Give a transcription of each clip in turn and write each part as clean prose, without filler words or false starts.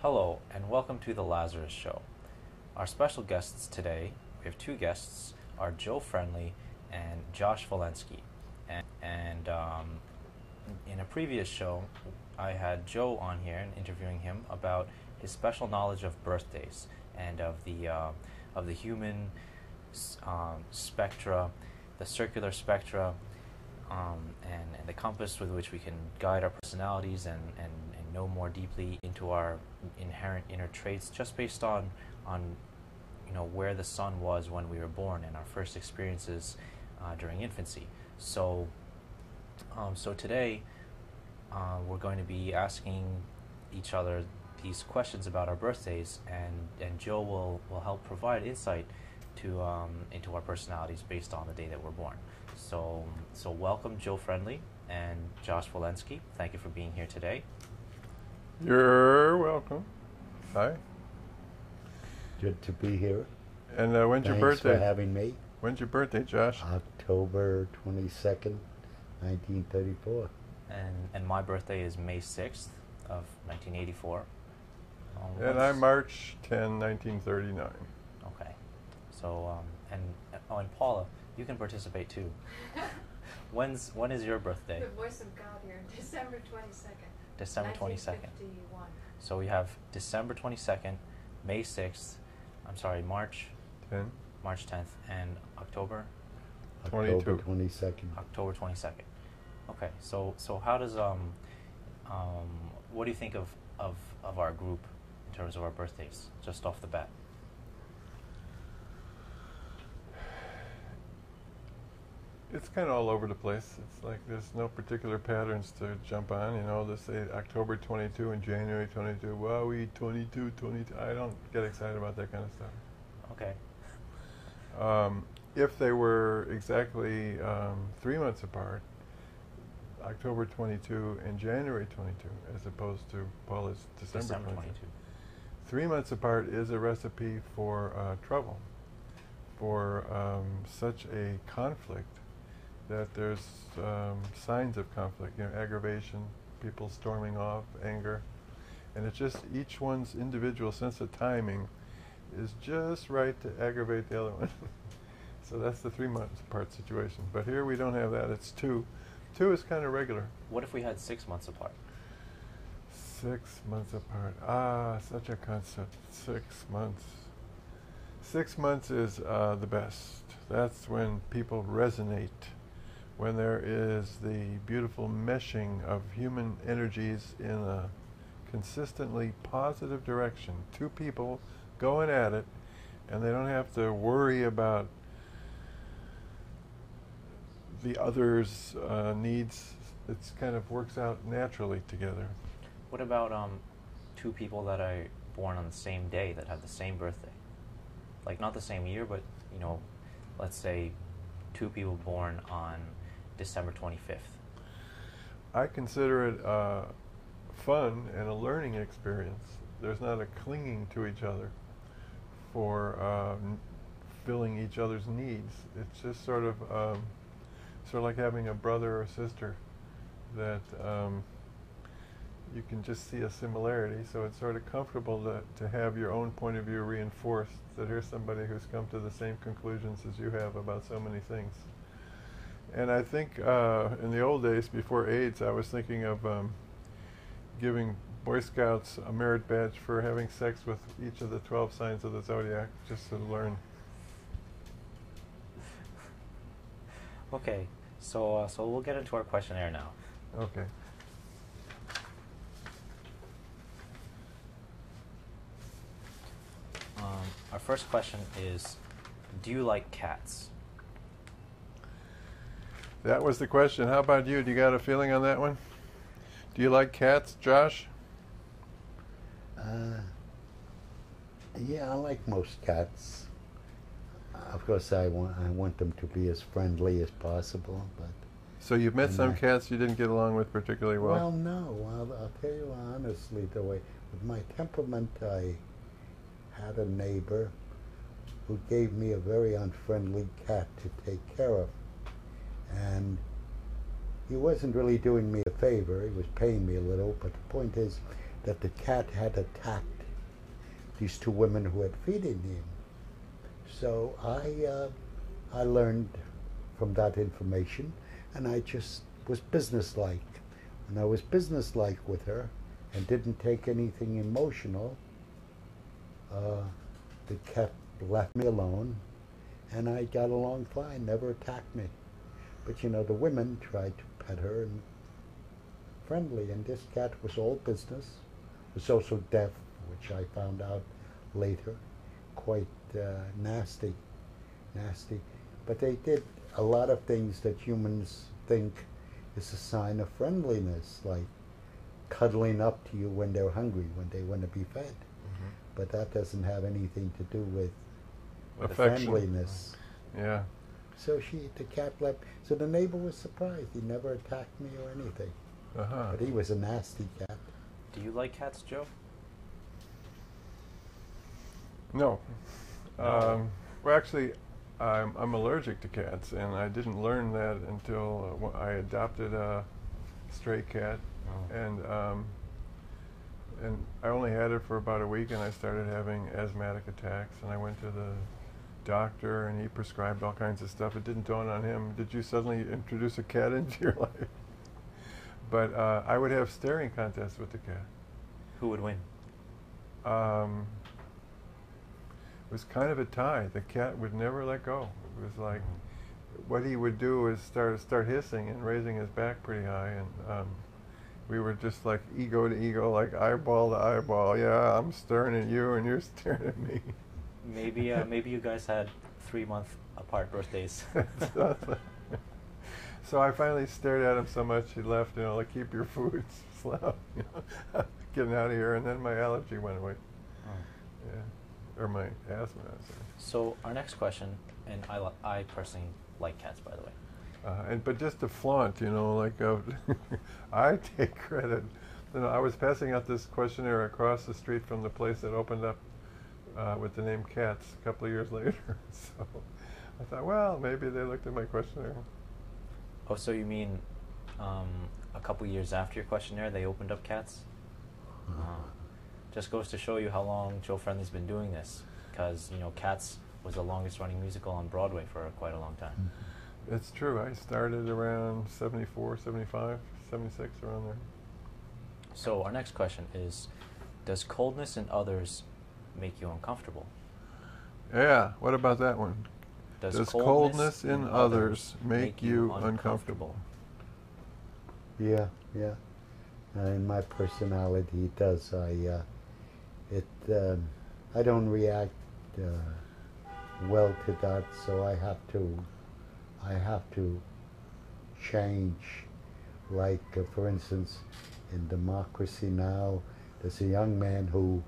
Hello, and welcome to the Lazerius Show. Our special guests today, we have two guests, are Joe Friendly and Josh Volinski. And in a previous show, I had Joe on here and interviewing him about his special knowledge of birthdays and of the human spectra, the circular spectra, and the compass with which we can guide our personalities and know more deeply into our inherent inner traits, just based on where the sun was when we were born and our first experiences during infancy. So today we're going to be asking each other these questions about our birthdays, and Joe will help provide insight to into our personalities based on the day that we're born. So welcome, Joe Friendly and Josh Volinski. Thank you for being here today. You're welcome. Hi. Good to be here. And when's your Thanks birthday? for having me. When's your birthday, Josh? October 22nd, 1934. And my birthday is May 6th of 1984. And I'm March 10, 1939. Okay. So and Paula, you can participate too. When is your birthday? The voice of God here, December 22nd. December 22nd. 1951. So we have December 22nd, May 6th, March 10. March 10th, and October 22. October 22nd. October 22nd. Okay. So how does what do you think of our group in terms of our birthdays, just off the bat? It's kind of all over the place. It's like there's no particular patterns to jump on. They say October 22 and January 22. Wow, we 22. I don't get excited about that kind of stuff. Okay. If they were exactly 3 months apart, October 22 and January 22, as opposed to Paula's December 22. 3 months apart is a recipe for trouble, for such a conflict that there's signs of conflict, aggravation, people storming off, anger, and it's just each one's individual sense of timing is just right to aggravate the other one. So that's the 3 months apart situation. But here we don't have that. It's 2. 2 is kind of regular. What if we had 6 months apart? 6 months apart. Ah, such a concept. 6 months. 6 months is the best. That's when people resonate, when there is the beautiful meshing of human energies in a consistently positive direction. 2 people going at it, and they don't have to worry about the other's needs. It kind of works out naturally together. What about 2 people that are born on the same day that have the same birthday? Like not the same year, but let's say 2 people born on December 25th. I consider it fun and a learning experience. There's not a clinging to each other for filling each other's needs. It's just sort of like having a brother or sister that you can just see a similarity, so it's sort of comfortable to have your own point of view reinforced, that here's somebody who's come to the same conclusions as you have about so many things. And I think in the old days, before AIDS, I was thinking of giving Boy Scouts a merit badge for having sex with each of the 12 signs of the zodiac, just to learn. Okay, so we'll get into our questionnaire now. Okay. Our first question is, do you like cats? That was the question. How about you? Do you got a feeling on that one? Do you like cats, Josh? Yeah, I like most cats. Of course, I want them to be as friendly as possible, but... So you've met some cats you didn't get along with particularly well? Well, no. I'll tell you honestly, the way, with my temperament, I had a neighbor who gave me a very unfriendly cat to take care of. And he wasn't really doing me a favor. He was paying me a little, but the point is, that the cat had attacked these two women who had feeding him. So I learned from that information, and I just was businesslike. And I was businesslike with her and didn't take anything emotional. The cat left me alone, and I got along fine, never attacked me. But you know, the women tried to pet her and friendly, and this cat was all business, was also deaf, which I found out later, quite nasty. But they did a lot of things that humans think is a sign of friendliness, like cuddling up to you when they're hungry, when they want to be fed. Mm-hmm. But that doesn't have anything to do with Affection. friendliness. Yeah. So the cat left. So the neighbor was surprised. He never attacked me or anything. Uh-huh. But he was a nasty cat. Do you like cats, Joe? No. No. Well, actually, I'm allergic to cats, and I didn't learn that until I adopted a stray cat, Oh. and I only had it for about a week, and I started having asthmatic attacks, and I went to the doctor, and he prescribed all kinds of stuff. It didn't dawn on him, did you suddenly introduce a cat into your life? But I would have staring contests with the cat. Who would win? It was kind of a tie. The cat would never let go. It was like, what he would do is start hissing and raising his back pretty high, and we were just like ego to ego, like eyeball to eyeball. Yeah, I'm staring at you, and you're staring at me. Maybe you guys had 3-month apart birthdays. So I finally stared at him so much he left. You know, like, keep your food slow. You know, getting out of here, and then my allergy went away. Oh. Yeah, or my asthma. So our next question, and I personally like cats, by the way. But just to flaunt, you know, like I take credit. You know, I was passing out this questionnaire across the street from the place that opened up with the name Cats a couple of years later. So I thought, well, maybe they looked at my questionnaire. Oh, so you mean a couple years after your questionnaire, they opened up Cats? Just goes to show you how long Joe Friendly's been doing this, because you know Cats was the longest running musical on Broadway for quite a long time. It's true. I started around 74, 75, 76, around there. So our next question is, does coldness in others make you uncomfortable? Yeah, what about that one? Does coldness in others make you uncomfortable? Yeah. In my personality, it does. I don't react well to that, so I have to change. Like, for instance, in Democracy Now!, there's a young man who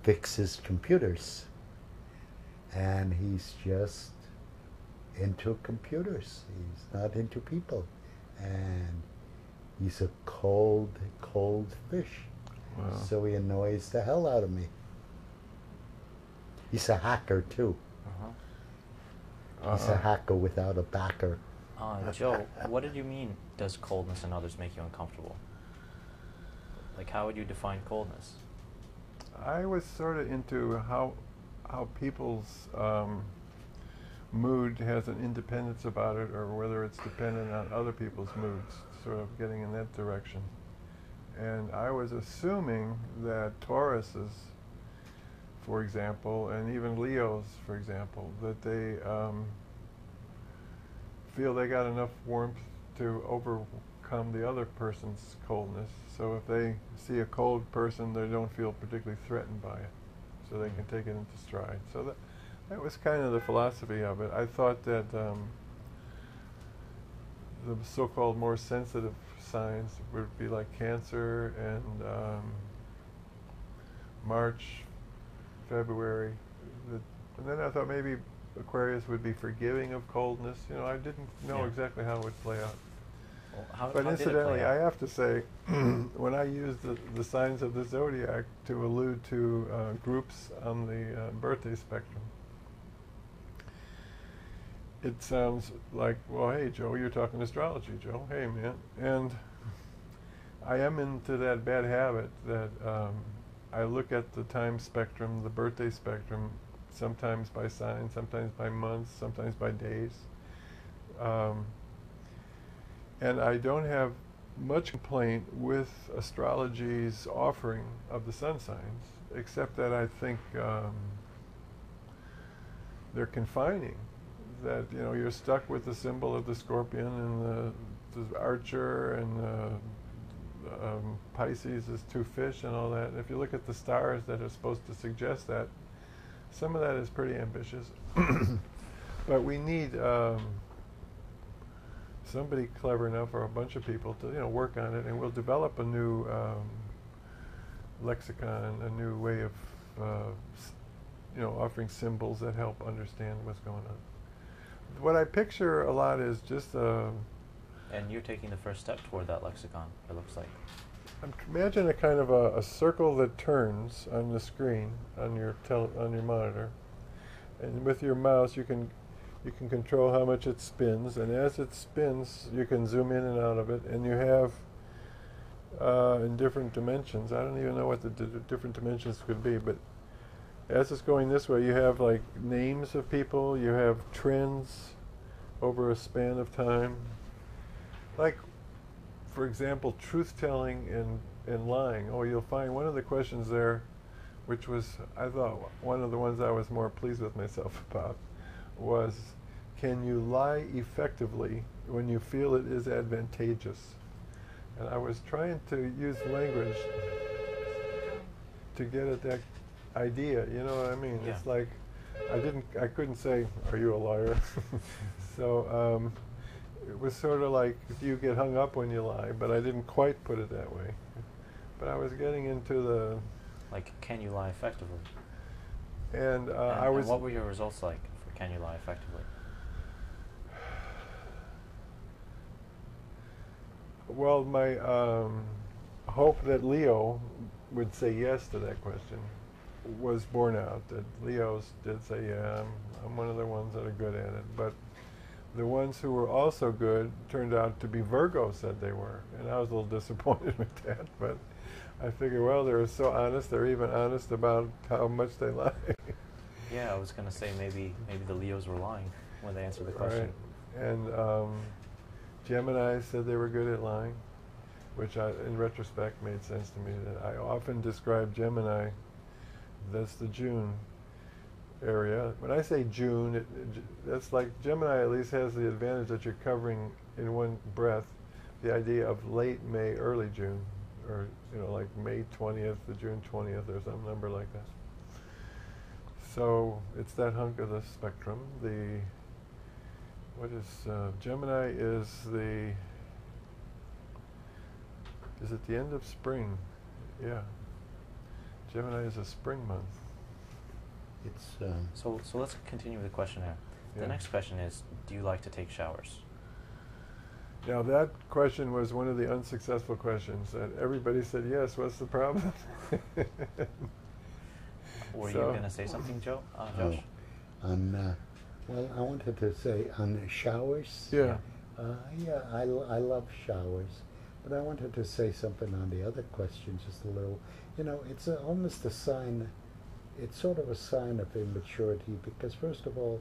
fixes computers, and he's just into computers. He's not into people, and he's a cold fish. Wow. So he annoys the hell out of me. He's a hacker too. He's a hacker without a backer. Joe, what did you mean, does coldness in others make you uncomfortable? Like, how would you define coldness? I was sort of into how people's mood has an independence about it, or whether it's dependent on other people's moods, sort of getting in that direction. And I was assuming that Tauruses, for example, and even Leos, for example, that they feel they got enough warmth to overcome the other person's coldness. So if they see a cold person, they don't feel particularly threatened by it. So they can take it into stride. So that was kind of the philosophy of it. I thought that the so-called more sensitive signs would be like Cancer and March, February. And then I thought maybe Aquarius would be forgiving of coldness. You know, I didn't know exactly how it would play out. Well, But how did it incidentally, play out? I have to say, when I used the signs of the zodiac to allude to groups on the birthday spectrum, it sounds like, well, hey, Joe, you're talking astrology, Joe. Hey, man. And I am into that bad habit that I look at the time spectrum, the birthday spectrum, sometimes by sign, sometimes by months, sometimes by days. And I don't have much complaint with astrology's offering of the sun signs, except that I think they're confining. That, you know, you're stuck with the symbol of the scorpion and the archer, and Pisces is 2 fish and all that. And if you look at the stars that are supposed to suggest that, some of that is pretty ambitious. But we need somebody clever enough, or a bunch of people, to, you know, work on it, and we'll develop a new lexicon, a new way of you know, offering symbols that help understand what's going on. What I picture a lot is just And you're taking the first step toward that lexicon, it looks like. imagine a kind of a circle that turns on the screen on your monitor, and with your mouse you can control how much it spins, and as it spins you can zoom in and out of it, and you have in different dimensions, I don't even know what the different dimensions could be, but as it's going this way you have like names of people, you have trends over a span of time, like, for example, truth-telling and lying. Oh, you'll find one of the questions there, which was, I thought, one of the ones I was more pleased with myself about, was, can you lie effectively when you feel it is advantageous? And I was trying to use language to get at that idea, you know what I mean? Yeah. It's like, I couldn't say, are you a liar? So, it was sort of like, do you get hung up when you lie? But I didn't quite put it that way. But I was getting into the... Like, can you lie effectively? And and what were your results like for can you lie effectively? Well, my hope that Leo would say yes to that question was borne out. That Leos did say, yeah, I'm one of the ones that are good at it. But the ones who were also good turned out to be Virgo said they were. And I was a little disappointed with that. But I figured, well, they're so honest. They're even honest about how much they lie. Yeah, I was going to say maybe the Leos were lying when they answered the question. Right. And Gemini said they were good at lying, which in retrospect made sense to me. That I often describe Gemini, that's the June area. When I say June, that's like Gemini at least has the advantage that you're covering in one breath the idea of late May, early June, or, you know, like May 20th to June 20th or some number like that. So it's that hunk of the spectrum. Gemini is it the end of spring? Yeah. Gemini is a spring month. It's So let's continue with the questionnaire. Yeah. The next question is, do you like to take showers? Now that question was one of the unsuccessful questions that everybody said yes. What's the problem? Were you going to say something, Josh? well, I wanted to say on showers. Yeah. Yeah, I love showers, but I wanted to say something on the other question, just a little. You know, it's almost a sign. It's sort of a sign of immaturity because, first of all,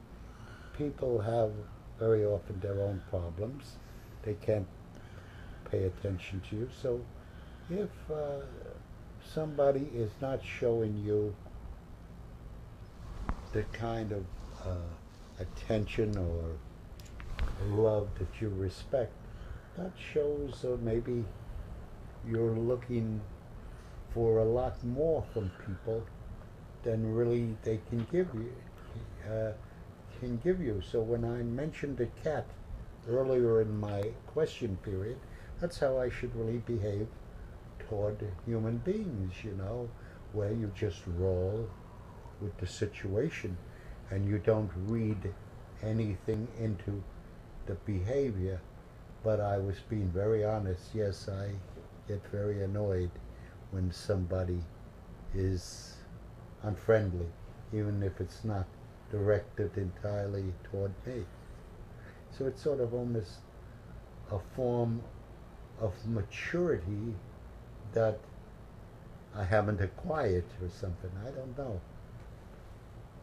people have very often their own problems. They can't pay attention to you. So if somebody is not showing you the kind of attention or love that you respect, that shows maybe you're looking for a lot more from people than really they can give you. So when I mentioned the cat earlier in my question period, that's how I should really behave toward human beings, you know, where you just roll with the situation and you don't read anything into the behavior. But I was being very honest. Yes, I get very annoyed when somebody is unfriendly, even if it's not directed entirely toward me. So it's sort of almost a form of maturity that I haven't acquired or something. I don't know.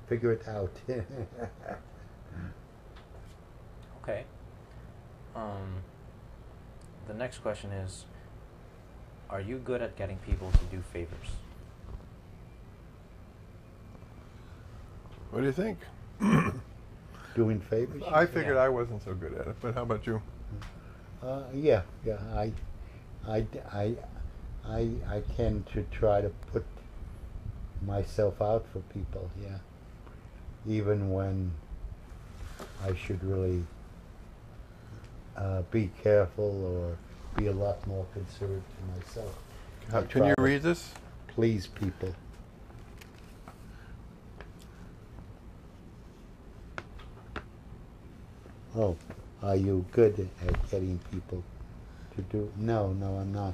Figure it out. Okay. The next question is, are you good at getting people to do favors? What do you think? Doing favors? I figured Yeah. I wasn't so good at it, but how about you? Yeah. I tend to try to put myself out for people. Yeah, even when I should really be careful or be a lot more considerate to myself. I Can you try to read this? please people. Oh, are you good at getting people to do? No, I'm not.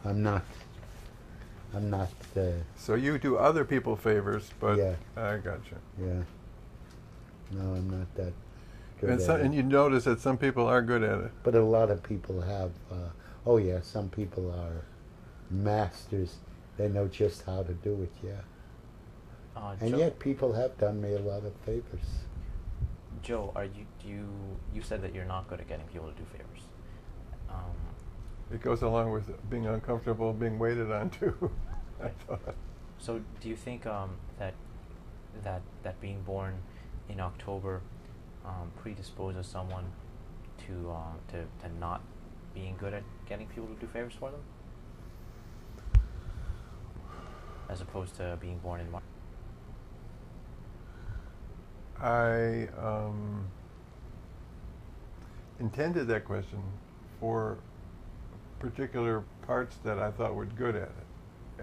I'm not. I'm not. So you do other people favors, but Yeah. I gotcha. Yeah. No, I'm not that good And, at so, it. and you notice that some people are good at it. But a lot of people have. Oh yeah, some people are masters. They know just how to do it. Yeah. And Joe, yet, people have done me a lot of favors. Joe, you said that you're not good at getting people to do favors. It goes along with being uncomfortable, being waited on too. I thought. So do you think that being born in October predisposes someone to not being good at getting people to do favors for them, as opposed to being born in March? I intended that question for particular parts that I thought were good at it.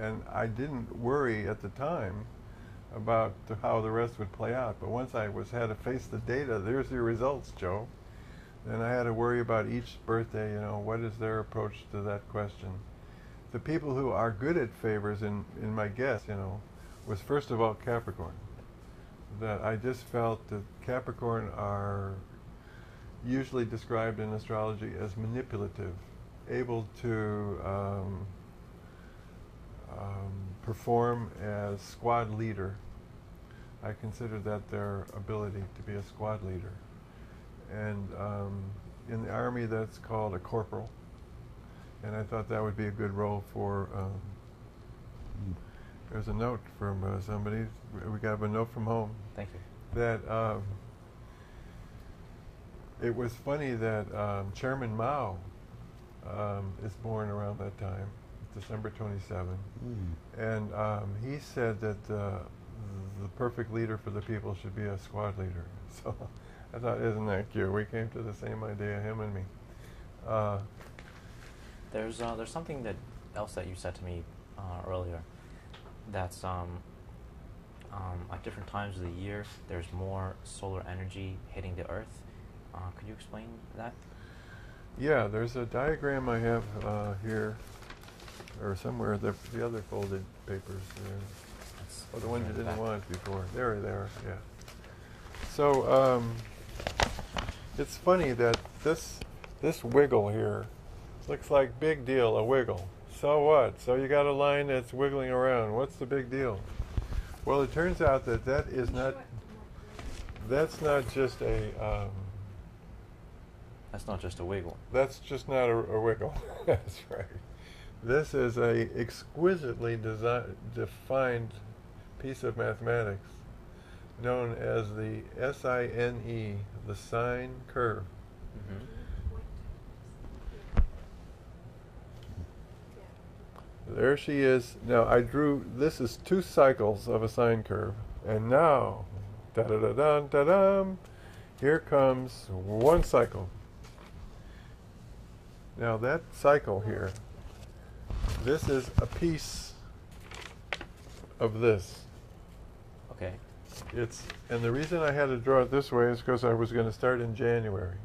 And I didn't worry at the time about how the rest would play out. But once I had to face the data, there's your results, Joe. Then I had to worry about each birthday, what is their approach to that question. The people who are good at favors, in my guess, was first of all Capricorn. That I just felt that Capricorn are usually described in astrology as manipulative, able to perform as squad leader. I consider that their ability to be a squad leader. And in the Army, that's called a corporal. And I thought that would be a good role for... there's a note from somebody. We got a note from home. Thank you. That it was funny that Chairman Mao is born around that time, December 27. And he said that the perfect leader for the people should be a squad leader. So I thought, isn't that cute? We came to the same idea, him and me. There's something else that you said to me earlier. That's at different times of the year, there's more solar energy hitting the Earth. Could you explain that? Yeah, there's a diagram I have here, or somewhere, the other folded papers. The ones you didn't want before. There they are, yeah. So, it's funny that this wiggle here looks like big deal, a wiggle. So what? So you got a line that's wiggling around. What's the big deal? Well, it turns out that is not... That's not just a... That's not just a wiggle. That's just not a wiggle. That's right. This is a exquisitely defined piece of mathematics known as the SINE, the sine curve. Mm-hmm. There she is. Now I drew, this is 2 cycles of a sine curve. And now, da-da-da-dum, here comes 1 cycle. Now that cycle here, this is a piece of this. Okay. And the reason I had to draw it this way is because I was going to start in January.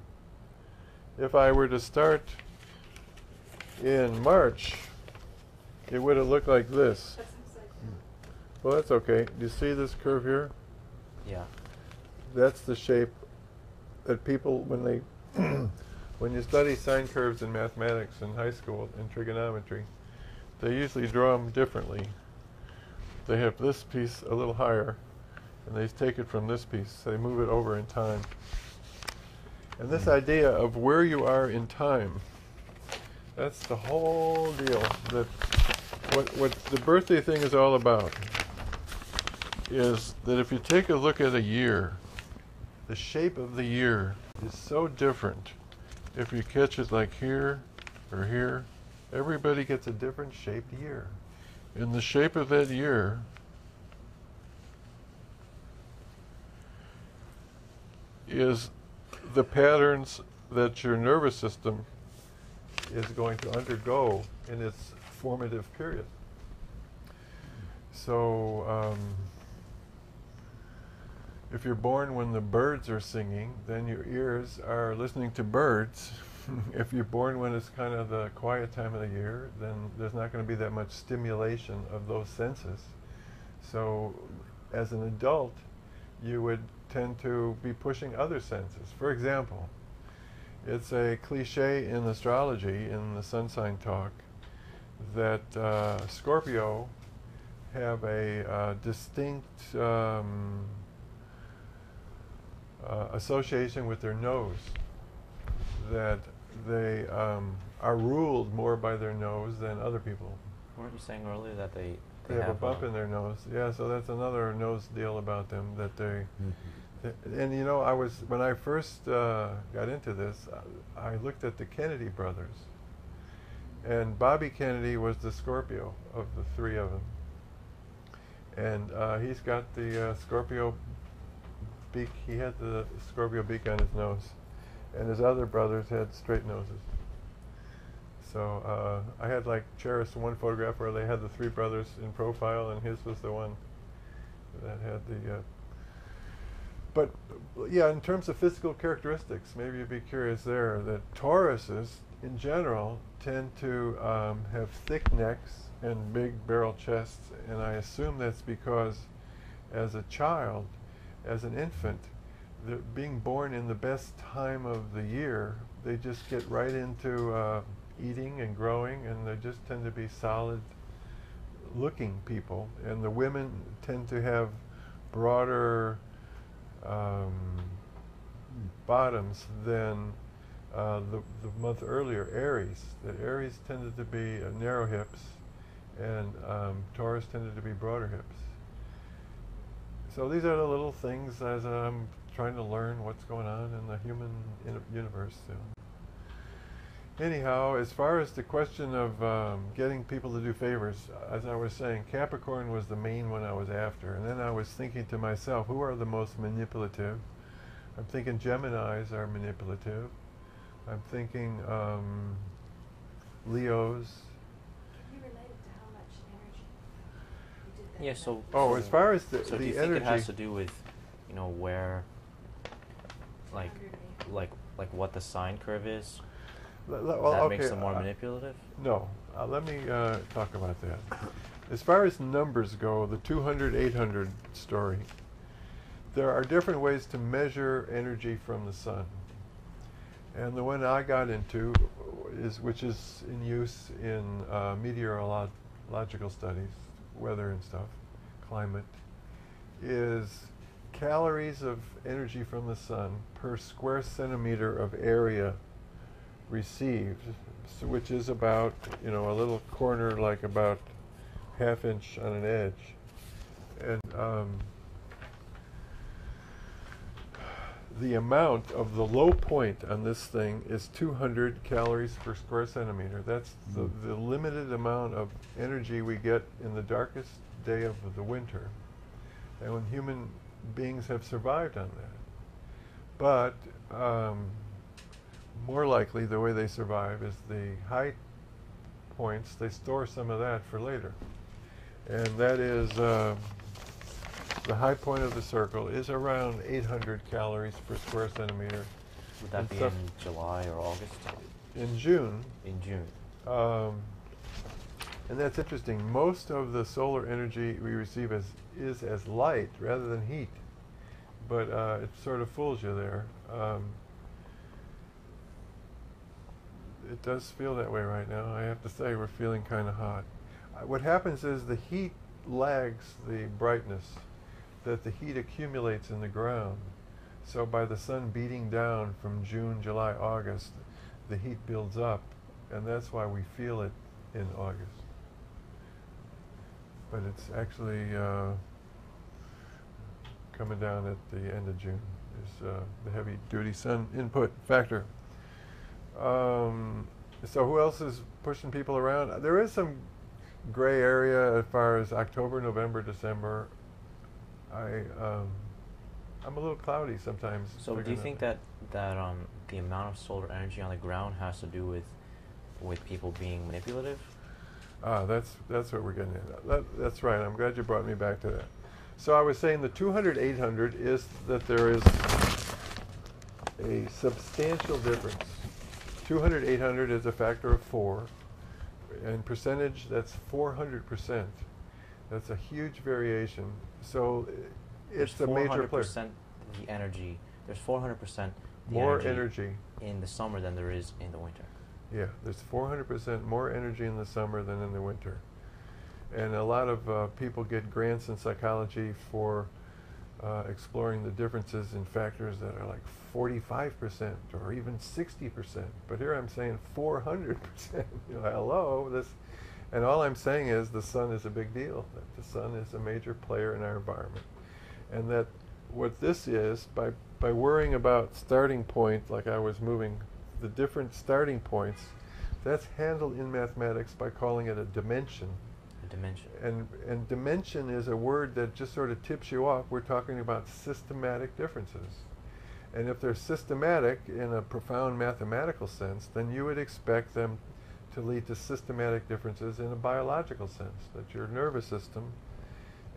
If I were to start in March, it would have looked like this. Well, that's okay. Do you see this curve here? Yeah. That's the shape that people, when they, when you study sine curves in mathematics in high school, in trigonometry, they usually draw them differently. They have this piece a little higher, and they take it from this piece. So they move it over in time. And this idea of where you are in time, that's the whole deal. That what the birthday thing is all about is that if you take a look at a year, the shape of the year is so different. If you catch it like here or here, everybody gets a different shaped year. And the shape of that year is the patterns that your nervous system is going to undergo in its formative period. So if you're born when the birds are singing, then your ears are listening to birds. If you're born when it's kind of the quiet time of the year, then there's not going to be that much stimulation of those senses. So as an adult, you would tend to be pushing other senses. For example, it's a cliche in astrology, in the sun sign talk, that Scorpio have a distinct association with their nose, that they are ruled more by their nose than other people. Weren't you saying earlier that they They have a bump in their nose. Yeah, so that's another nose deal about them, that they... And you know, when I first got into this, I looked at the Kennedy brothers. And Bobby Kennedy was the Scorpio of the three of them. And he's got the Scorpio beak. He had the Scorpio beak on his nose. And his other brothers had straight noses. So I had cherished one photograph where they had the three brothers in profile, and his was the one that had the... But yeah, in terms of physical characteristics, maybe you'd be curious there, that Tauruses, in general, tend to have thick necks and big barrel chests, and I assume that's because as a child, as an infant, being born in the best time of the year, they just get right into eating and growing, and they just tend to be solid looking people. And the women tend to have broader bottoms than the month earlier, Aries. That Aries tended to be narrow hips, and Taurus tended to be broader hips. So these are the little things as I'm trying to learn what's going on in the human universe. Anyhow, as far as the question of getting people to do favors, as I was saying, Capricorn was the main one I was after. And then I was thinking to myself, who are the most manipulative? I'm thinking Geminis are manipulative. I'm thinking Leos. Can you relate it to how much energy you did that? Yeah, so... Oh, as far as the so do you energy... think it has to do with, you know, where, like what the sine curve is? That makes them more manipulative? No. Let me talk about that. As far as numbers go, the 200, 800 story, there are different ways to measure energy from the sun. And the one I got into, which is in use in meteorological studies, weather and stuff, climate, is calories of energy from the sun per square centimeter of area received, which is about, you know, a little corner like about ½ inch on an edge. And the amount of the low point on this thing is 200 calories per square centimeter. That's the limited amount of energy we get in the darkest day of the winter. And when human beings have survived on that. But more likely the way they survive is the high points, they store some of that for later. And that is, the high point of the circle is around 800 calories per square centimeter. Would that be in July or August? In June. In June. And that's interesting. Most of the solar energy we receive is as light rather than heat. But it sort of fools you there. It does feel that way right now. I have to say we're feeling kind of hot. What happens is the heat lags the brightness, that the heat accumulates in the ground. So by the sun beating down from June, July, August, the heat builds up, and that's why we feel it in August. But it's actually coming down at the end of June is the heavy-duty sun input factor. So who else is pushing people around? There is some gray area as far as October, November, December. I'm a little cloudy sometimes. So do you think that the amount of solar energy on the ground has to do with people being manipulative? That's what we're getting at. That's right. I'm glad you brought me back to that. So I was saying the 200-800 is that there is a substantial difference. 200-800 is a factor of 4. And percentage, that's 400%. That's a huge variation. So it's a major player. 400% the energy. There's 400% the more energy in the summer than there is in the winter. Yeah, there's 400% more energy in the summer than in the winter. And a lot of people get grants in psychology for exploring the differences in factors that are like 45% or even 60%. But here I'm saying 400%. Hello, this, and all I'm saying is the sun is a big deal. That the sun is a major player in our environment, and that what this is, by worrying about starting point, like I was moving the different starting points, that's handled in mathematics by calling it a dimension. Dimension. And dimension is a word that just sort of tips you off. We're talking about systematic differences. And if they're systematic in a profound mathematical sense, then you would expect them to lead to systematic differences in a biological sense, that your nervous system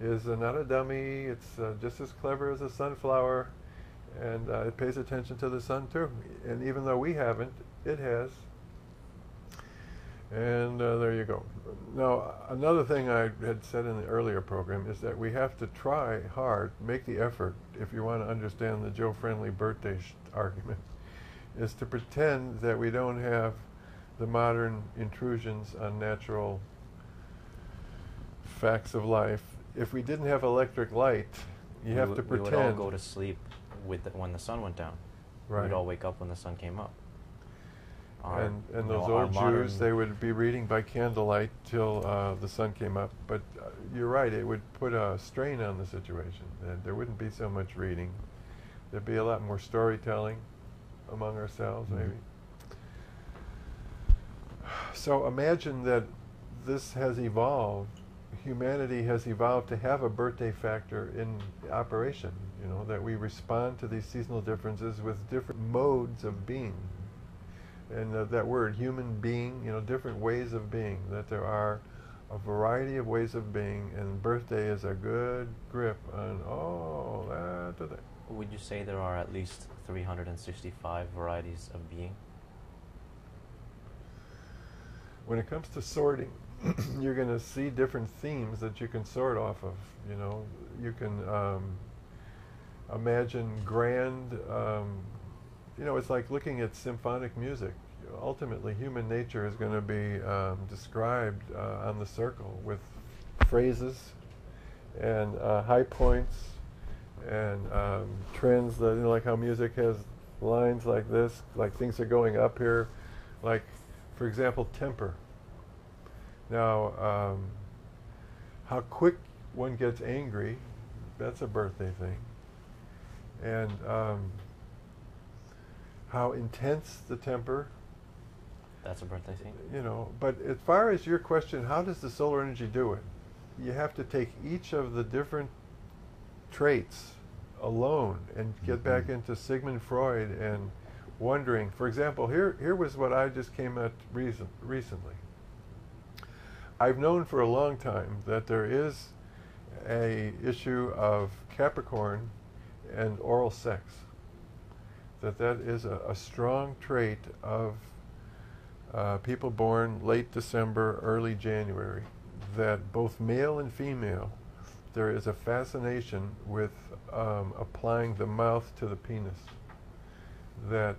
is not a dummy, it's just as clever as a sunflower, and it pays attention to the sun too. And even though we haven't, it has. And there you go. Now, another thing I had said in the earlier program is that we have to try hard, make the effort, if you want to understand the Joe Friendly birthday argument, is to pretend that we don't have the modern intrusions on natural facts of life. If we didn't have electric light, you have to pretend. We would all go to sleep when the sun went down. Right. We'd all wake up when the sun came up. And those old Jews, they would be reading by candlelight till the sun came up. But you're right, it would put a strain on the situation. There wouldn't be so much reading. There'd be a lot more storytelling among ourselves, maybe. So imagine that this has evolved. Humanity has evolved to have a birthday factor in operation, that we respond to these seasonal differences with different modes of being. And that word, human being, different ways of being, that there are a variety of ways of being, and birthday is a good grip on all that. Would you say there are at least 365 varieties of being? When it comes to sorting, you're going to see different themes that you can sort off of. You can imagine grand. It's like looking at symphonic music. Ultimately, human nature is going to be described on the circle with phrases and high points and trends. That, like how music has lines like this, like things are going up here, like, for example, temper. Now, how quick one gets angry, that's a birthday thing. And how intense the temper. That's a birthday thing. But as far as your question, how does the solar energy do it? You have to take each of the different traits alone and get back into Sigmund Freud and wondering. For example, here was what I just came at recently. I've known for a long time that there is a issue of Capricorn and oral sex. That is a strong trait of people born late December, early January, that both male and female, there is a fascination with applying the mouth to the penis. That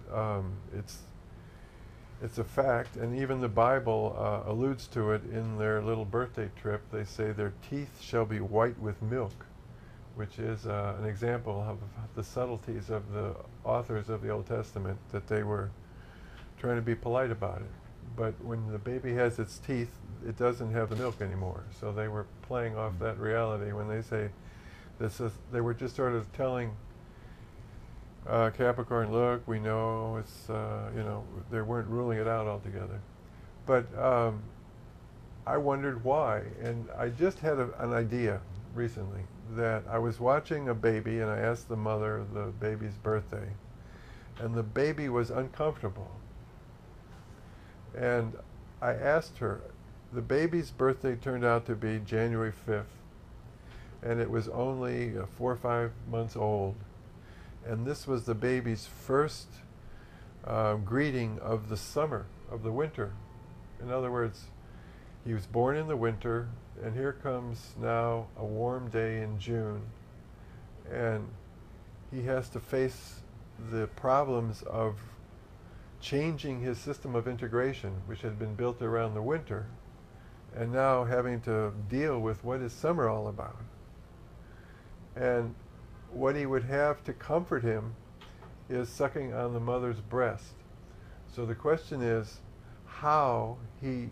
It's a fact, and even the Bible alludes to it in their little birthday trip. They say their teeth shall be white with milk, which is an example of the subtleties of the authors of the Old Testament, that they were trying to be polite about it. But when the baby has its teeth, it doesn't have the milk anymore. So they were playing off that reality when they say this is, they were just sort of telling Capricorn, look, we know it's, you know, they weren't ruling it out altogether. But I wondered why, and I just had an idea recently that I was watching a baby, and I asked the mother the baby's birthday, and the baby was uncomfortable. And I asked her, the baby's birthday turned out to be January 5th, and it was only 4 or 5 months old. And this was the baby's first greeting of the summer, of the winter. In other words, he was born in the winter, and here comes now a warm day in June, and he has to face the problems of changing his system of integration, which had been built around the winter, and now having to deal with what is summer all about. And what he would have to comfort him is sucking on the mother's breast. So the question is how he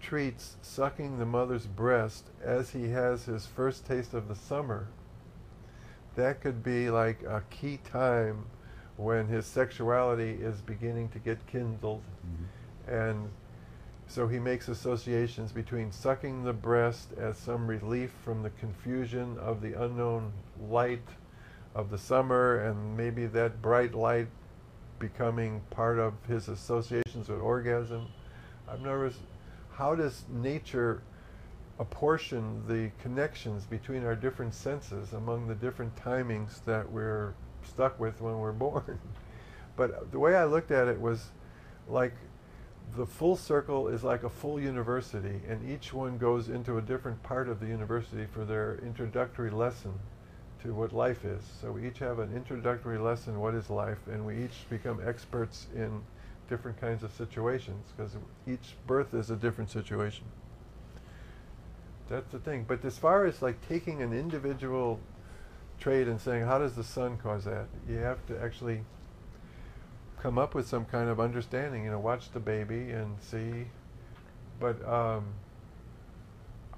treats sucking the mother's breast as he has his first taste of the summer. That could be like a key time when his sexuality is beginning to get kindled. Mm-hmm. And so he makes associations between sucking the breast as some relief from the confusion of the unknown light of the summer, and maybe that bright light becoming part of his associations with orgasm. I've noticed, how does nature apportion the connections between our different senses among the different timings that we're stuck with when we're born? But the way I looked at it was like the full circle is like a full university, and each one goes into a different part of the university for their introductory lesson to what life is. So we each have an introductory lesson, what is life, and we each become experts in different kinds of situations, because each birth is a different situation. That's the thing. But as far as like taking an individual trait and saying, how does the sun cause that? You have to actually come up with some kind of understanding, you know, watch the baby and see. But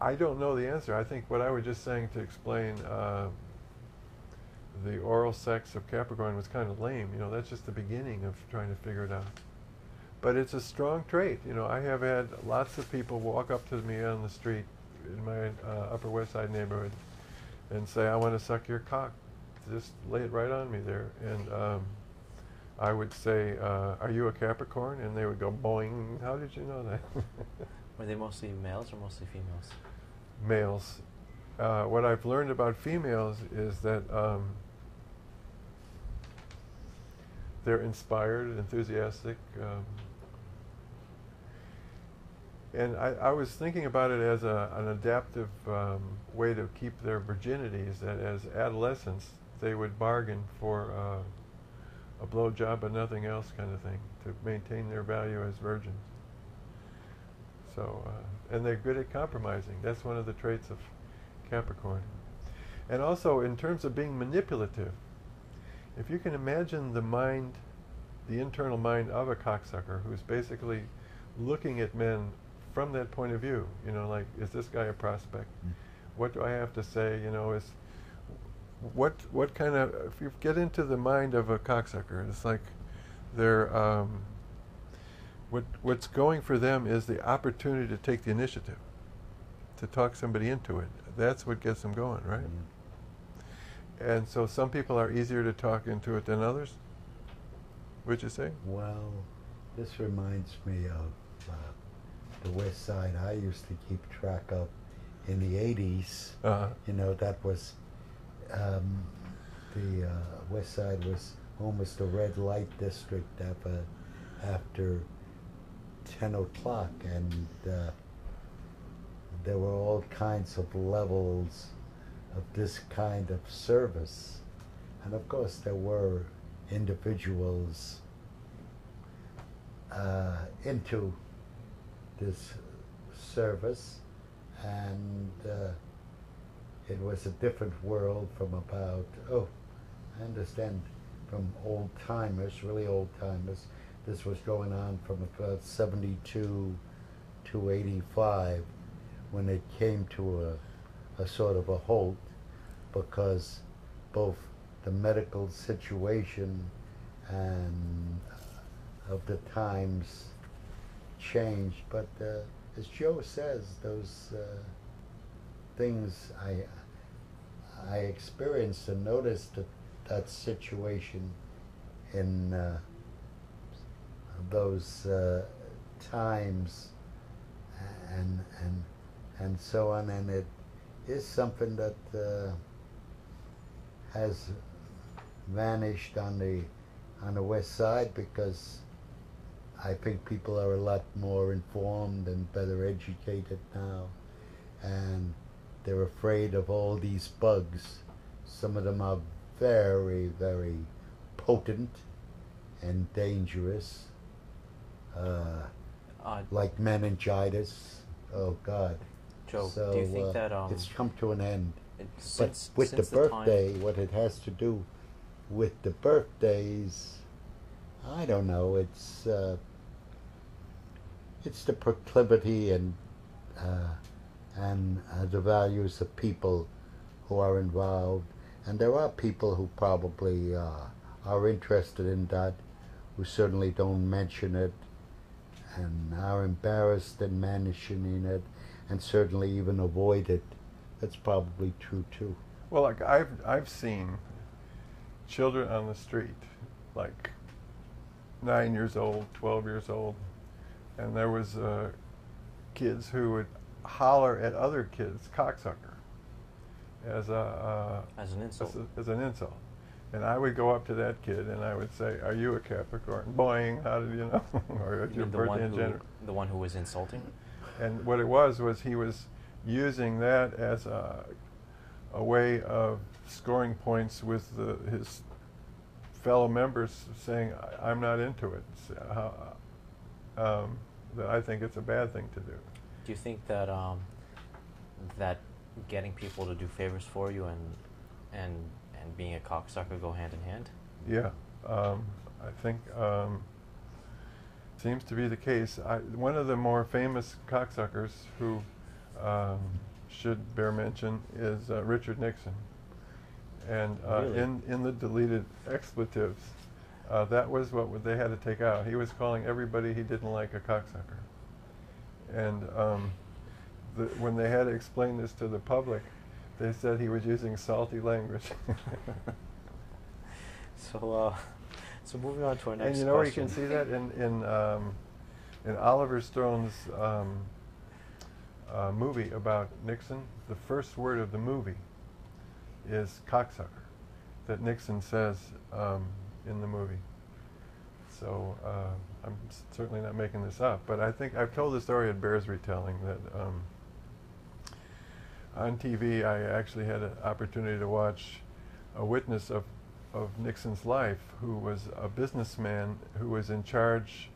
I don't know the answer. I think what I was just saying to explain the oral sex of Capricorn was kind of lame. You know, that's just the beginning of trying to figure it out. But it's a strong trait. You know, I have had lots of people walk up to me on the street in my Upper West Side neighborhood and say, I want to suck your cock. Just lay it right on me there. And I would say, are you a Capricorn? And they would go, boing. How did you know that? Were they mostly males or mostly females? Males. What I've learned about females is that they're inspired, enthusiastic. And I was thinking about it as an adaptive way to keep their virginities, that as adolescents they would bargain for a blowjob but nothing else kind of thing, to maintain their value as virgins. So, and they're good at compromising. That's one of the traits of Capricorn. And also in terms of being manipulative, if you can imagine the mind, the internal mind of a cocksucker who's basically looking at men from that point of view, you know, like, is this guy a prospect? What do I have to say? You know, is what kind of, if you get into the mind of a cocksucker, it's like they're what's going for them is the opportunity to take the initiative, to talk somebody into it. That's what gets them going, right? Mm-hmm. And so some people are easier to talk into it than others. Would you say? Well, this reminds me of the West Side I used to keep track of in the 80s. Uh-huh. You know, that was, the West Side was almost a red light district after 10 o'clock, and there were all kinds of levels of this kind of service. And of course there were individuals into this service, and it was a different world from about, I understand, from old timers, really old timers. This was going on from about 72 to 85 when it came to a sort of a halt, because both the medical situation and of the times changed. But as Joe says, those things I experienced and noticed that situation in those times and so on, and it is something that has vanished on the West Side, because I think people are a lot more informed and better educated now, and they're afraid of all these bugs. Some of them are very, very potent and dangerous, like meningitis. Oh God. Joe, So, do you think that it's come to an end? since, But with since the the birthday, time, what it has to do with the birthdays, I don't know. It's the proclivity and the values of people who are involved, and there are people who probably are interested in that, who certainly don't mention it and are embarrassed in mentioning it, and certainly even avoid it. That's probably true too. Well, like I've seen children on the street, like 9 years old, 12 years old, and there was kids who would holler at other kids, cocksucker, as as an insult. as an insult. And I would go up to that kid and I would say, "Are you a Capricorn?" Boing, how did you know? Or You your mean birthday in January. the one who was insulting? And what it was he was using that as a way of scoring points with his fellow members, saying, "I'm not into it." That I think it's a bad thing to do. Do you think that that getting people to do favors for you and being a cocksucker go hand in hand? Yeah, I think seems to be the case. One of the more famous cocksuckers who should bear mention is Richard Nixon. And Really? in the deleted expletives, that was what they had to take out. He was calling everybody he didn't like a cocksucker. And when they had to explain this to the public, they said he was using salty language. So moving on to our next And you know where you question. can see that in Oliver Stone's movie about Nixon. The first word of the movie is cocksucker, that Nixon says in the movie. So I'm certainly not making this up, but I think I've told the story. It bears retelling. That on TV, I actually had an opportunity to watch a witness of Nixon's life, who was a businessman who was in charge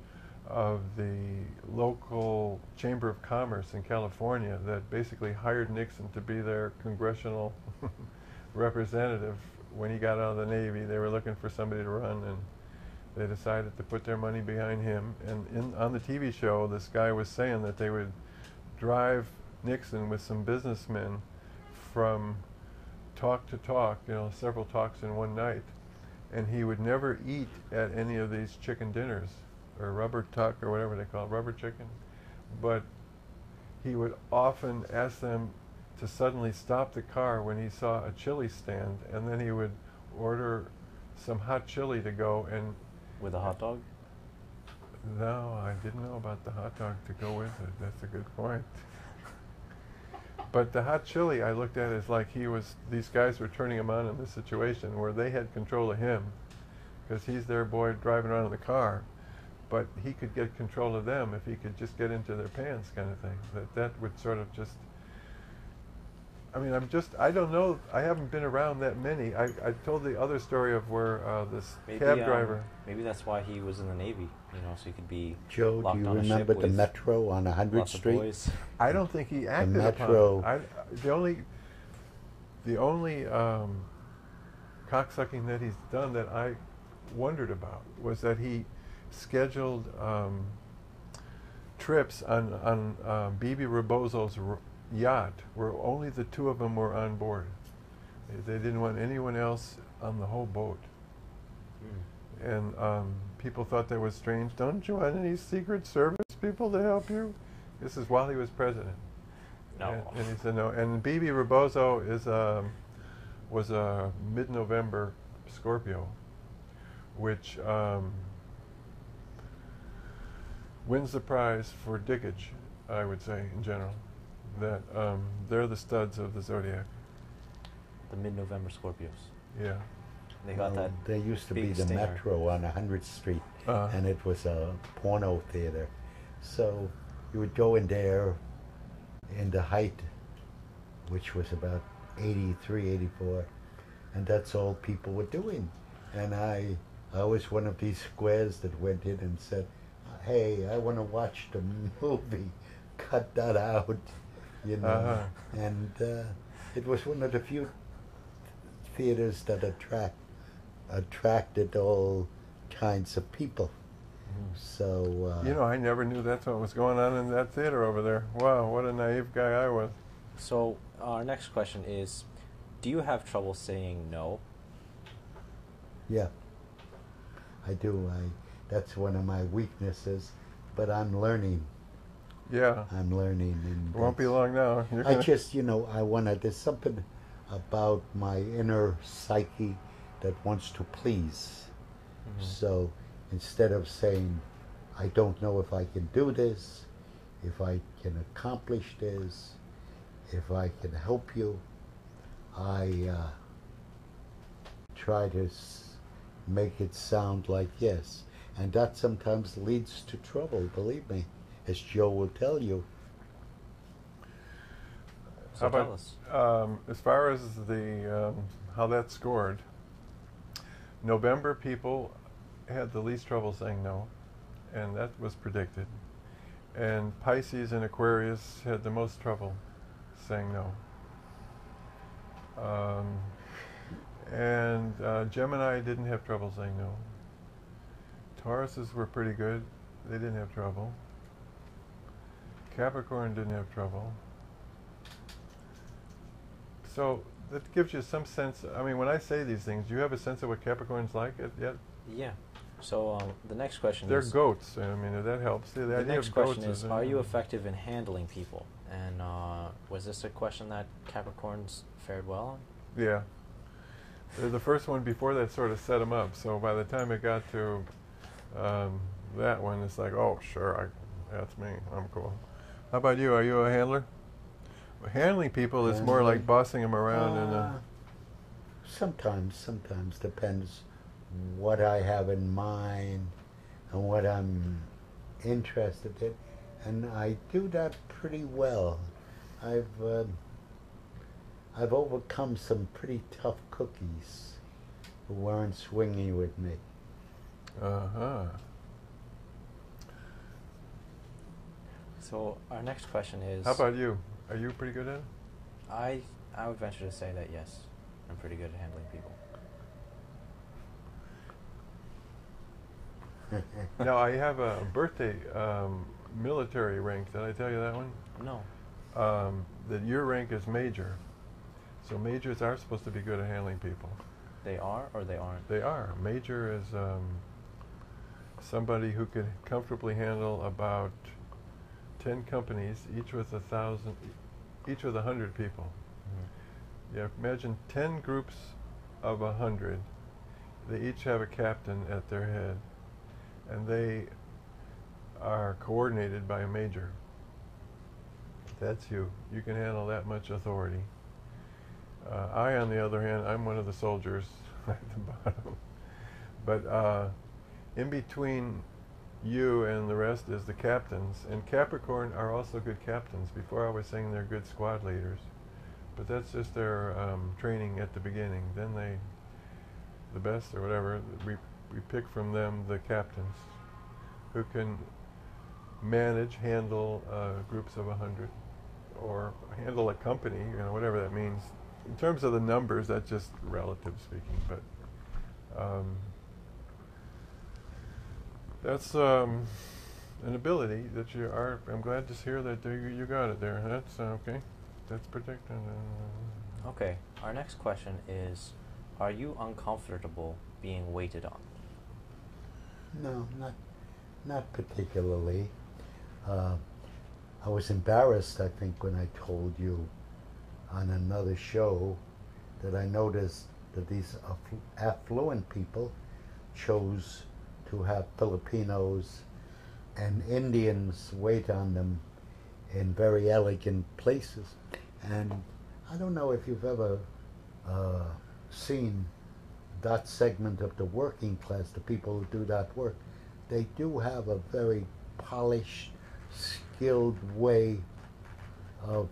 of the local Chamber of Commerce in California, that basically hired Nixon to be their congressional representative. When he got out of the Navy, they were looking for somebody to run, and they decided to put their money behind him. And on the TV show, this guy was saying that they would drive Nixon with some businessmen from talk to talk, several talks in one night, and he would never eat at any of these chicken dinners, or rubber tuck, or whatever they call it, rubber chicken. But he would often ask them to suddenly stop the car when he saw a chili stand, and then he would order some hot chili to go and... With a hot dog? No, I didn't know about the hot dog to go with it. That's a good point. But the hot chili I looked at as like these guys were turning him on in this situation where they had control of him, because he's their boy driving around in the car, but he could get control of them if he could just get into their pants, kind of thing. That would sort of just... I mean, I don't know, I haven't been around that many. I told the other story of where this cab driver. Maybe that's why he was in the Navy, so he could be Joe, locked do you on a ship remember the with Metro on 100th lots of Street? boys. I don't think he acted Metro. upon it. The only cocksucking that he's done that I wondered about was that he scheduled trips on Bibi Rebozo's yacht where only the two of them were on board. They didn't want anyone else on the whole boat. And people thought that was strange. Don't you want any Secret Service people to help you? This is while he was president. No. And he said no. And Bibi Rebozo was a mid-November Scorpio, which wins the prize for dickage, I would say, in general. That they're the studs of the zodiac. The mid-November Scorpios. Yeah. They got that. There used to be big the stinger. Metro on 100th Street, and it was a porno theater. So you would go in there in the height, which was about 83, 84, and that's all people were doing. And I was one of these squares that went in and said, hey, I want to watch the movie, cut that out, And it was one of the few theaters that attracted all kinds of people. So I never knew that's what was going on in that theater over there. Wow, what a naive guy I was. So our next question is, do you have trouble saying no? yeah, I do. That's one of my weaknesses, but I'm learning. Yeah. I'm learning. And It won't be long now. there's something about my inner psyche that wants to please. So instead of saying, I don't know if I can do this, if I can accomplish this, if I can help you, I try to make it sound like yes. And that sometimes leads to trouble, believe me, as Joe will tell you. So how tell us. about, as far as the how that's scored, November people had the least trouble saying no, and that was predicted. And Pisces and Aquarius had the most trouble saying no. And Gemini didn't have trouble saying no. Tauruses were pretty good. They didn't have trouble. Capricorn didn't have trouble. So that gives you some sense. I mean, when I say these things, do you have a sense of what Capricorn's like yet? Yeah. So the next question They're is... goats. I mean, that helps. The idea next of goats question is, are you effective in handling people? And was this a question that Capricorns fared well on? Yeah. They're the first one before that sort of set them up. So by the time it got to that one, it's like, oh, sure, that's me. I'm cool. How about you? Are you a handler? Well, handling people is more like bossing them around. Sometimes depends what I have in mind and what I'm interested in, and I do that pretty well. I've overcome some pretty tough cookies who weren't swinging with me. So our next question is... How about you? Are you pretty good at it? I would venture to say that yes, I'm pretty good at handling people. Now, I have a birthday military rank. Did I tell you that one? No. That your rank is major. So majors are supposed to be good at handling people. They are or they aren't? They are. Major is somebody who can comfortably handle about 10 companies, each with 1,000, each with 100 people. Yeah, imagine 10 groups of 100. They each have a captain at their head, and they are coordinated by a major. That's you. You can handle that much authority. I, on the other hand, I'm one of the soldiers at the bottom. But in between you and the rest is the captains. And Capricorn are also good captains. Before I was saying they're good squad leaders. But that's just their training at the beginning. Then the best or whatever, we pick from them the captains who can handle groups of 100 or handle a company, whatever that means. In terms of the numbers, that's just relative speaking, but that's an ability that you are. I'm glad to hear that you got it there. That's okay. That's protected. Okay. Our next question is, are you uncomfortable being waited on? No, not particularly. I was embarrassed, I think, when I told you on another show that I noticed that these affluent people chose to have Filipinos and Indians wait on them in very elegant places. And I don't know if you've ever seen that segment of the working class, the people who do that work. They do have a very polished, skilled way of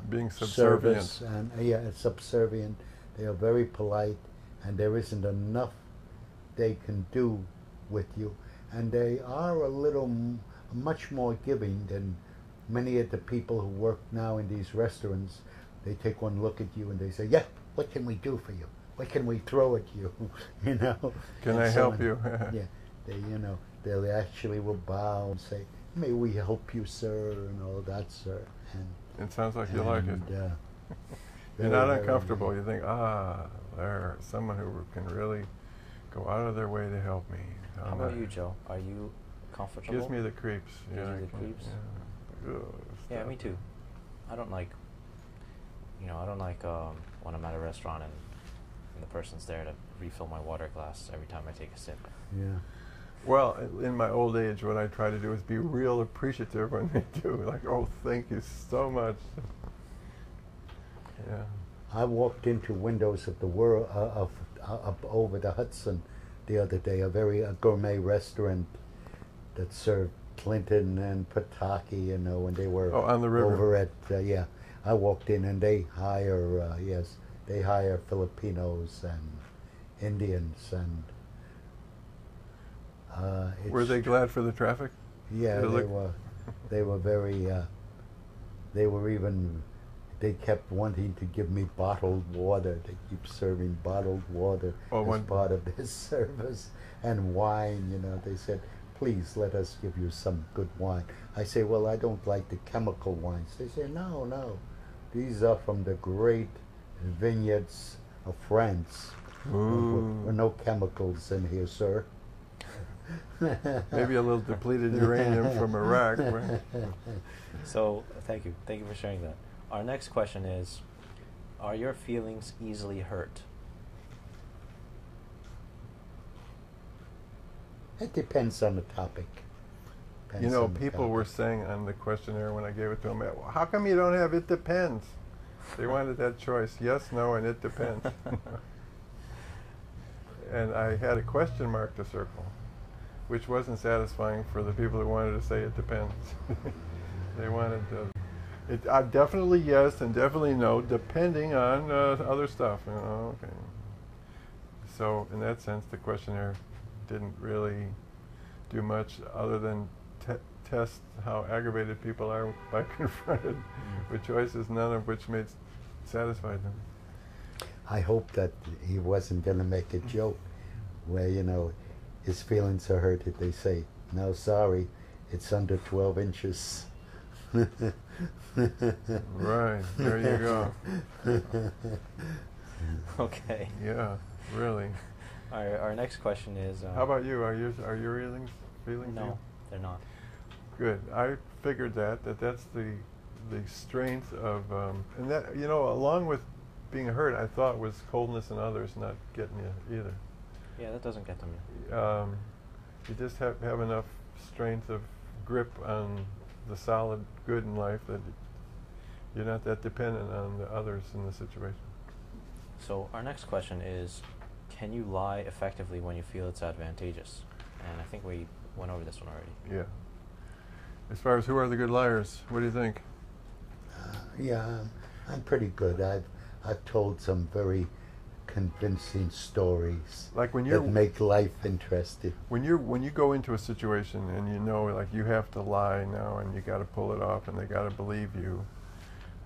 being subservient. service, and subservient. They are very polite, and there isn't enough they can do with you. And they are a little much more giving than many of the people who work now in these restaurants. They take one look at you and they say, "Yeah, what can we do for you? What can we throw at you?" You know. Can And I so help you? yeah, they actually will bow and say, "May we help you, sir?" and all that, sir. And It sounds like you like it. You're You're not uncomfortable. You think, there's someone who can really go out of their way to help me. How about you, Joe? Are you comfortable? Gives me the creeps. Gives Yeah, you the creeps? Yeah. Ugh, Yeah, stuff. me too. I don't like, when I'm at a restaurant and the person's there to refill my water glass every time I take a sip. Yeah. Well, in my old age, what I try to do is be real appreciative when they do. Like, oh, thank you so much. Yeah. I walked into windows of the world up over the Hudson the other day, a gourmet restaurant that served Clinton and Pataki, and they were on the river. over at I walked in and they hire they hire Filipinos and Indians, and Were they glad for the traffic? Yeah, Did it they look- were. They were very. They were even. They kept wanting to give me bottled water. They keep serving bottled water as part of their service, and wine. They said, "Please let us give you some good wine." I say, "Well, I don't like the chemical wines." They say, "No, these are from the great vineyards of France. With no chemicals in here, sir." Maybe a little depleted uranium from Iraq. Right? So, thank you for sharing that. Our next question is, are your feelings easily hurt? It depends on the topic. People were saying on the questionnaire when I gave it to them, how come you don't have "it depends"? They wanted that choice, yes, no, and it depends. And I had a question mark to circle, which wasn't satisfying for the people who wanted to say "it depends." They wanted definitely yes and definitely no, depending on other stuff. Okay. So in that sense, the questionnaire didn't really do much other than test how aggravated people are by confronted with choices, none of which satisfied them. I hope that he wasn't going to make a joke where, his feelings are hurt if they say, "No, sorry, it's under 12 inches. Right, there you go. Okay. Yeah, really. Our next question is... how about you? Are your feelings? No, they're not. Good. I figured that's the strength of... and that, along with being hurt, I thought was coldness in others not getting you either. Yeah, that doesn't get to me. You just have enough strength of grip on the solid good in life that you're not that dependent on the others in the situation. So our next question is, can you lie effectively when you feel it's advantageous? And I think we went over this one already. Yeah. As far as who are the good liars, what do you think? I'm pretty good. I've told some very convincing stories Like when that make life interesting. when you go into a situation and you know, like, you have to lie now and you got to pull it off and they got to believe you,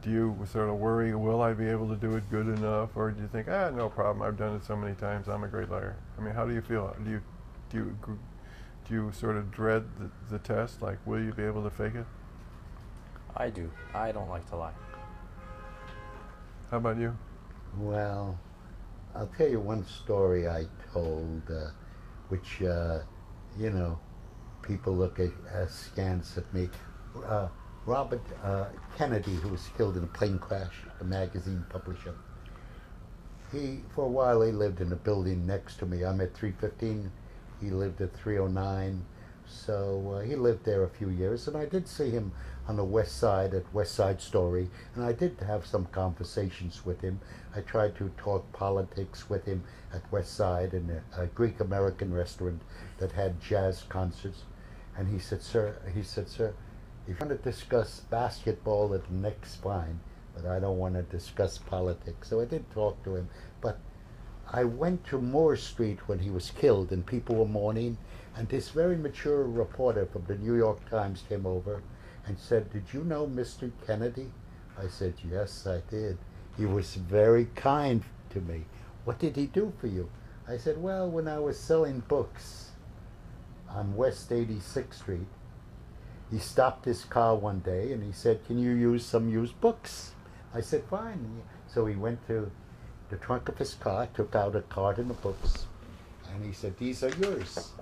do you sort of worry, will I be able to do it good enough, or do you think, no problem, I've done it so many times, I'm a great liar? I mean, how do you feel? Do you sort of dread the test? Like, will you be able to fake it? I do. I don't like to lie. How about you? Well, I'll tell you one story I told, which, you know, people look at askance at me. Robert Kennedy, who was killed in a plane crash, a magazine publisher. For a while, he lived in a building next to me. I'm at 315. He lived at 309. So he lived there a few years, and I did see him on the West Side at West Side Story, and I did have some conversations with him. I tried to talk politics with him at West Side in a Greek-American restaurant that had jazz concerts. And he said, sir, if you want to discuss basketball, that's fine, but I don't want to discuss politics. So I did talk to him, but I went to Moore Street when he was killed, and people were mourning, and this very mature reporter from the New York Times came over and said, "Did you know Mr. Kennedy?" I said, "Yes, I did. He was very kind to me." "What did he do for you?" I said, "Well, when I was selling books on West 86th Street, he stopped his car one day and he said, 'Can you use some used books?' I said, 'Fine.' So he went to the trunk of his car, took out a carton of books, and he said, 'These are yours.'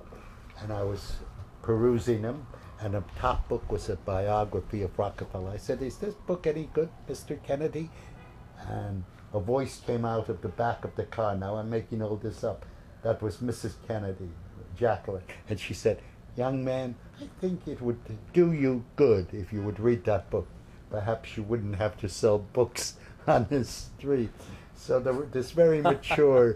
And I was perusing them, and the top book was a biography of Rockefeller. I said, 'Is this book any good, Mr. Kennedy?' And a voice came out of the back of the car. Now I'm making all this up. That was Mrs. Kennedy, Jacqueline. And she said, 'Young man, I think it would do you good if you would read that book. Perhaps you wouldn't have to sell books on the street.' So this very mature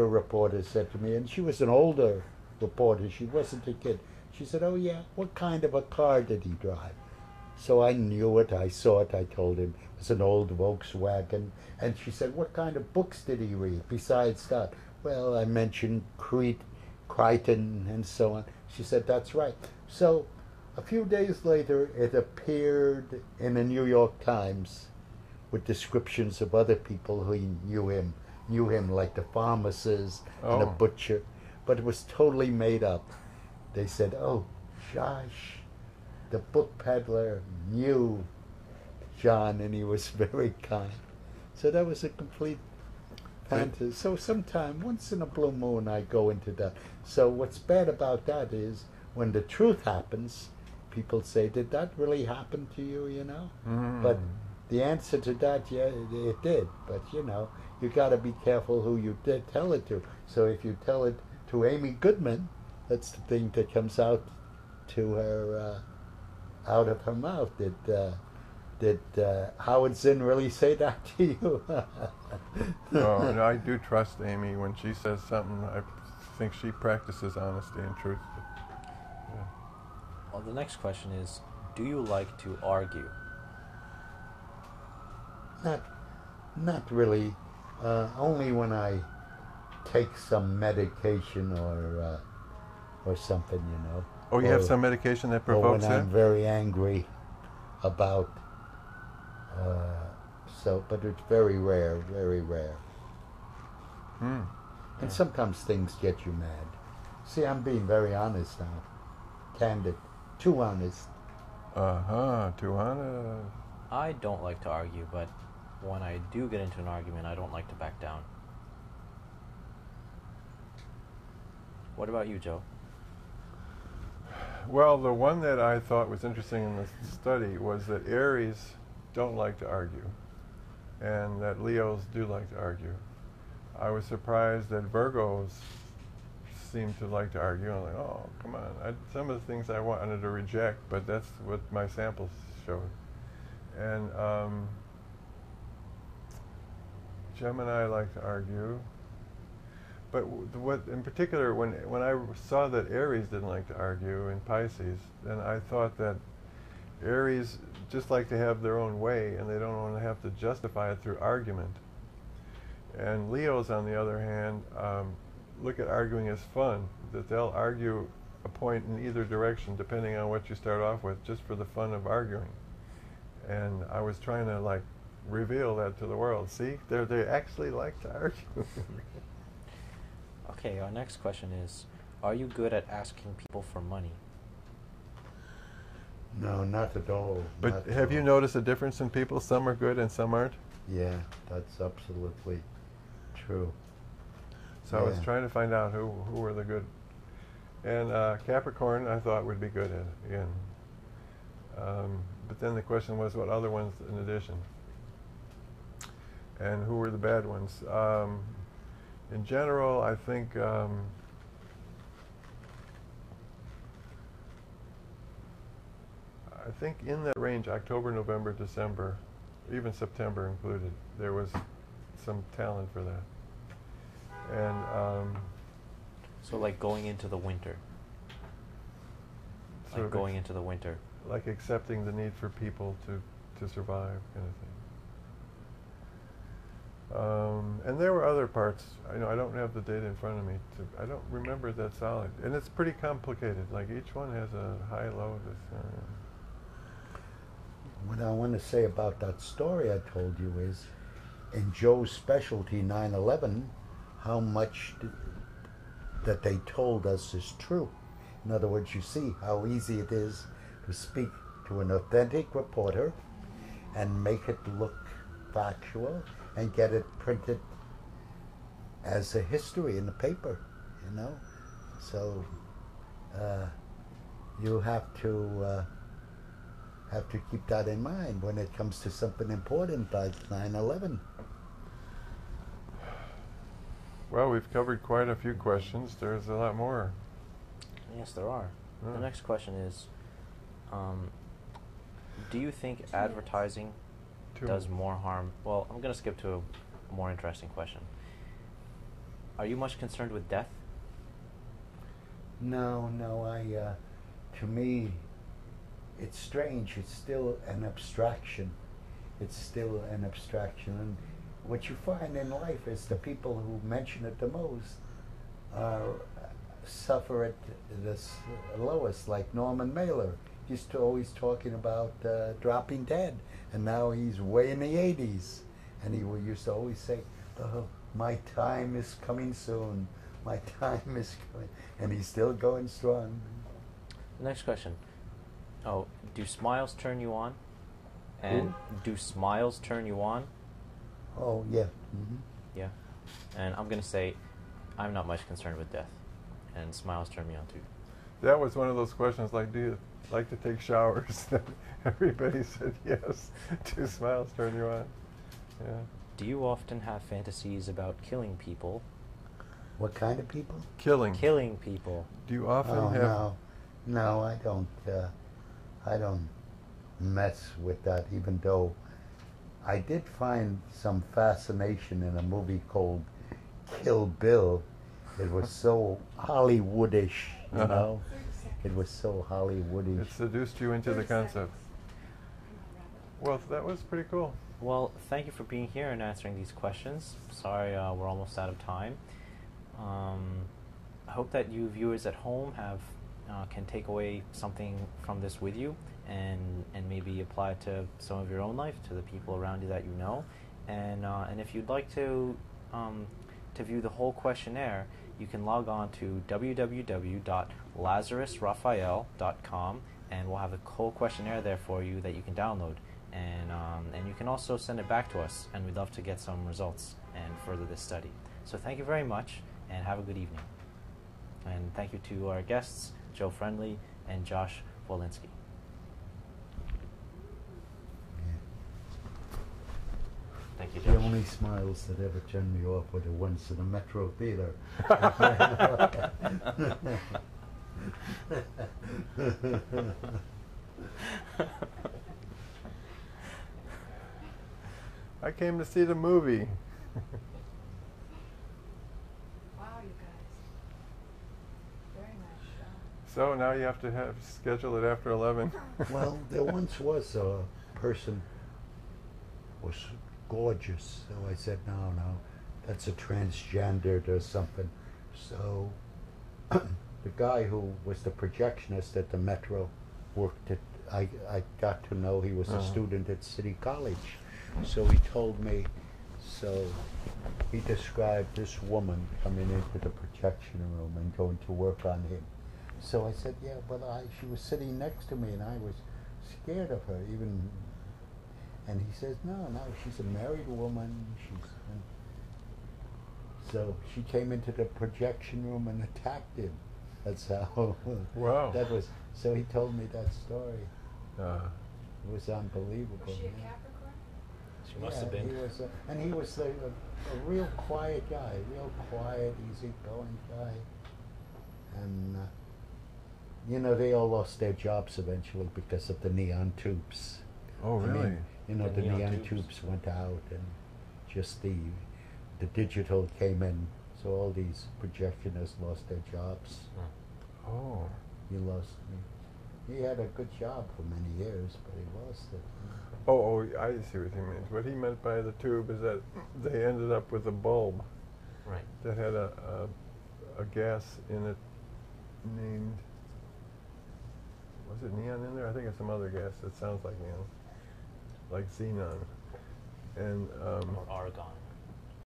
reporter said to me, and she was an older reporter, she wasn't a kid. She said, 'Oh yeah, what kind of a car did he drive?' So I knew it, I saw it, I told him it was an old Volkswagen. And she said, 'What kind of books did he read besides that?' Well, I mentioned Crichton and so on. She said, 'That's right.' So a few days later, it appeared in the New York Times with descriptions of other people who knew him like the pharmacist and the butcher, but it was totally made up. They said, 'Oh, Josh, the book peddler, knew John, and he was very kind.' So that was a complete fantasy. So sometime, once in a blue moon, I go into that. So what's bad about that is when the truth happens, people say, 'Did that really happen to you?' You know? But the answer to that, yeah, it did. But, you know, you got to be careful who you did tell it to. So if you tell it to Amy Goodman, that's the thing that comes out to her, out of her mouth. Did Howard Zinn really say that to you? No, I do trust Amy when she says something. I think she practices honesty and truth. Yeah. Well, the next question is, do you like to argue? Not really. Only when I take some medication or something, you know. Oh, you have some medication that provokes or when it? I'm very angry about. But it's very rare, very rare. And sometimes things get you mad. See, I'm being very honest now. Candid. Too honest. Too honest. I don't like to argue, but when I do get into an argument, I don't like to back down. What about you, Joe? Well, the one that I thought was interesting in the study was that Aries don't like to argue, and that Leos do like to argue. I was surprised that Virgos seem to like to argue. I'm like, oh, come on. Some of the things I wanted to reject, but that's what my samples showed. And Gemini like to argue. But what in particular, when I saw that Aries didn't like to argue in Pisces, then I thought that Aries just like to have their own way, and they don't want to have to justify it through argument. And Leos, on the other hand, look at arguing as fun, that they'll argue a point in either direction depending on what you start off with, just for the fun of arguing. And I was trying to like reveal that to the world. See, they actually like to argue. Okay, our next question is, are you good at asking people for money? No, not at all. But not have at you all. noticed a difference in people? Some are good and some aren't? Yeah, that's absolutely true. So I was Yeah. trying to find out who were the good. And Capricorn I thought would be good at it again. But then the question was what other ones in addition? And who were the bad ones? In general, I think in that range, October, November, December, even September included, there was some talent for that. And So like going into the winter. sort Like of going into the winter. like accepting the need for people to survive, kind of thing. And there were other parts. I don't have the data in front of me. I don't remember it that solid, and it's pretty complicated. Like each one has a high, low. What I want to say about that story I told you is, in Joe's specialty 9/11, how much that they told us is true. In other words, you see how easy it is to speak to an authentic reporter and make it look factual and get it printed as a history in the paper, you know. So you have to keep that in mind when it comes to something important like 9/11. Well, we've covered quite a few questions. There's a lot more. Yes, there are. Yeah. The next question is, do you think advertising does more harm? Well, I'm going to skip to a more interesting question. Are you much concerned with death? No, to me, it's strange. It's still an abstraction. It's still an abstraction. And what you find in life is the people who mention it the most suffer it the lowest, like Norman Mailer. He's always talking about dropping dead, and now he's way in the 80s. And he used to always say, "Oh, my time is coming soon. My time is coming," and he's still going strong. The next question. Oh, do smiles turn you on? And do smiles turn you on? Oh, yeah. Mm-hmm. Yeah. And I'm going to say I'm not much concerned with death. And smiles turn me on too. That was one of those questions like, do you like to take showers? Everybody said yes. Do smiles turn you on? Yeah. Do you often have fantasies about killing people? What kind of people? Killing. Killing people. Do you often have... No, I don't. I don't mess with that. Even though I did find some fascination in a movie called Kill Bill. It was so Hollywoodish, you know. It was so Hollywoodish. It seduced you into the concept. Well, that was pretty cool. Well, thank you for being here and answering these questions. Sorry, we're almost out of time. I hope that you viewers at home can take away something from this with you and maybe apply it to some of your own life, to the people around you that you know. And if you'd like to view the whole questionnaire, you can log on to www.lazerusraphael.com, and we'll have a whole questionnaire there for you that you can download. And you can also send it back to us, and we'd love to get some results and further this study. So thank you very much, and have a good evening. And thank you to our guests, Joe Friendly and Josh Volinski. Thank you, Josh. The only smiles that ever turned me off were the ones in the Metro Theater. I came to see the movie. Wow, you guys. Very nice show. So now you have to schedule it after 11. Well, there once was a person was gorgeous, so I said, no, that's a transgendered or something. So the guy who was the projectionist at the Metro worked at, I got to know he was a student at City College. So he told me, so he described this woman coming into the projection room and going to work on him. So I said, yeah, but she was sitting next to me and I was scared of her even. And he says, no, she's a married woman. So she came into the projection room and attacked him. That's how. Wow. That was. So he told me that story. It was unbelievable. Was she a yeah. Capricorn? She must have been. He was and he was a real quiet guy, real quiet, easygoing guy. And you know, they all lost their jobs eventually because of the neon tubes. Oh, really? I mean, you know, The the neon neon tubes. tubes went out, and just the digital came in. So all these projectionists lost their jobs. Oh. He lost. He had a good job for many years, but he lost it. Oh, I see what he means. What he meant by the tube is that they ended up with a bulb Right. that had a gas in it named, was it neon in there? I think it's some other gas that sounds like neon, like xenon. And Or argon.